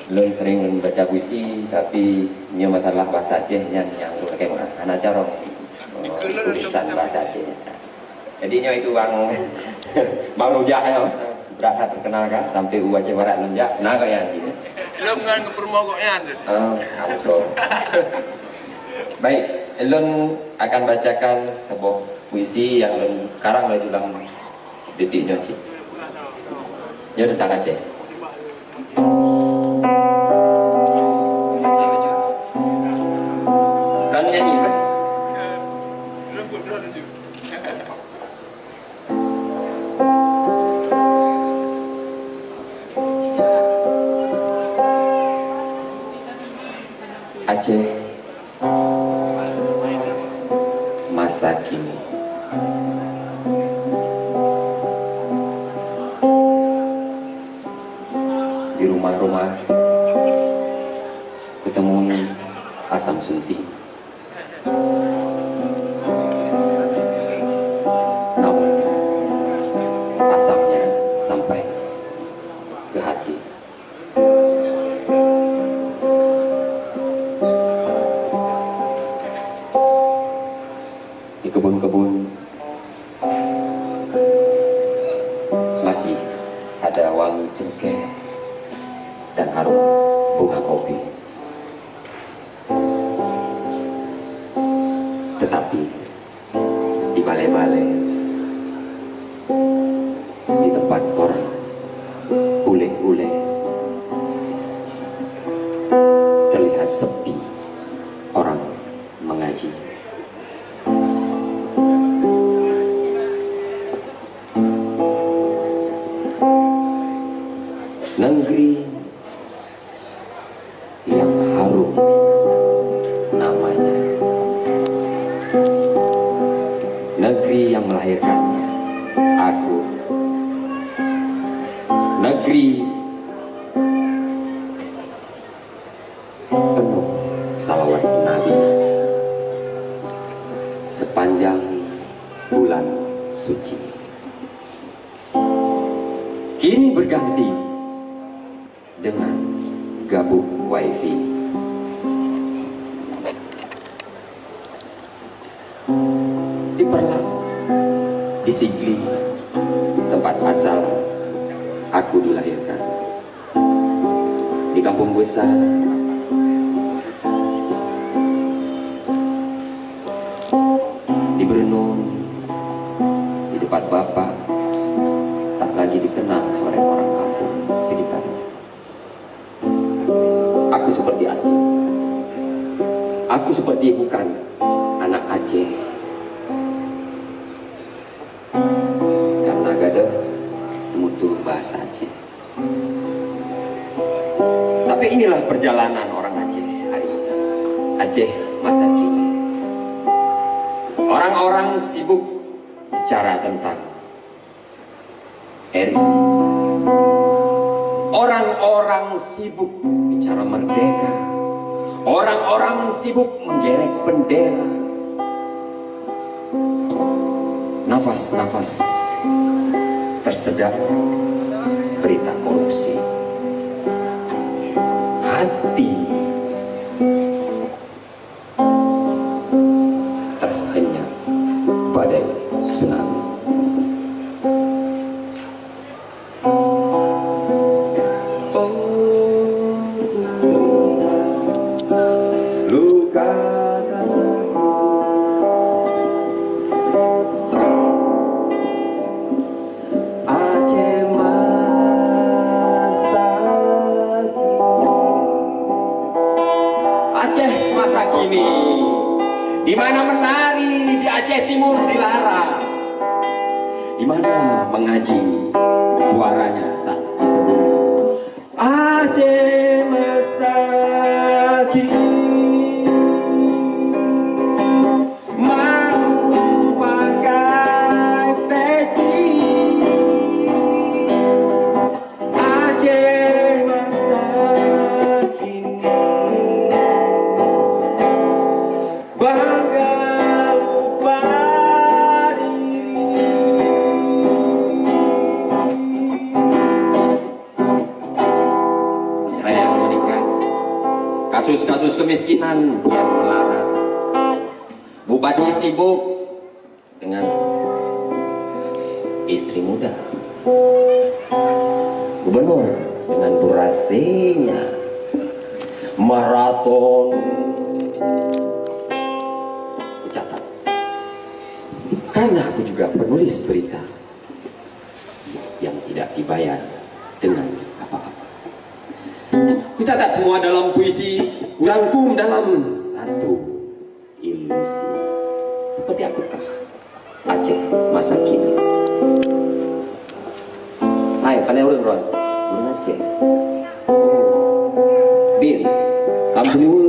Lun sering baca puisi tapi nyo masalah bahasa Aceh yang kayak mana anak cara tulisan bahasa Aceh. Jadi nyo itu bang bang rujak ya berada terkenal kan sampai Aceh Barat rujak nah kayak gitu. Belum kan ke permogoknya tuh. Betul. Baik, Lun akan bacakan sebuah puisi yang Lun karang lagi dalam detiknya sih. Ya tentang Aceh. Kan nyanyi kan? Aceh masa kini. Di rumah-rumah ketemu asam sunti. Namun asamnya sampai ke hati. Di kebun-kebun masih ada wangi cengkeh dan harum bunga kopi. Tetapi di balai-balai, di tempat orang ule-ule, terlihat sepi orang mengaji. Negeri yang harum namanya, negeri yang melahirkannya aku, negeri penuh salawat Nabi sepanjang bulan suci. Kini berganti dengan gabung wifi. Di Perlak, di Sigli, tempat asal aku dilahirkan, di kampung besar, di Berenun, di depan bapak, tak lagi dikenal oleh orang kampung sekitar. Aku seperti asing. Aku seperti bukan anak Aceh. Karena gada mutu bahasa Aceh. Tapi inilah perjalanan orang Aceh hari ini. Aceh masa kini. Orang-orang sibuk bicara tentang RI. Orang-orang sibuk bicara merdeka. Orang-orang sibuk menggerek bendera. Nafas-nafas tersedak berita korupsi. Hati terhenyak badai tsunami. Di mana menari di Aceh Timur dilarang, di mana mengaji suaranya tak didengar. Aceh masa kini mau pakai peci. Aceh masa kini bangga lupa diri. meningkat, kasus-kasus kemiskinan yang melarat, bupati sibuk dengan istri muda, gubernur dengan durasinya maraton. Catat, karena aku juga penulis berita yang tidak dibayar dengan apa-apa. Kucatat semua dalam puisi, kurangkum dalam satu ilusi. Seperti apakah Aceh masa kini? Hai, pandai urang Ron, urang Aceh. Bin, kamu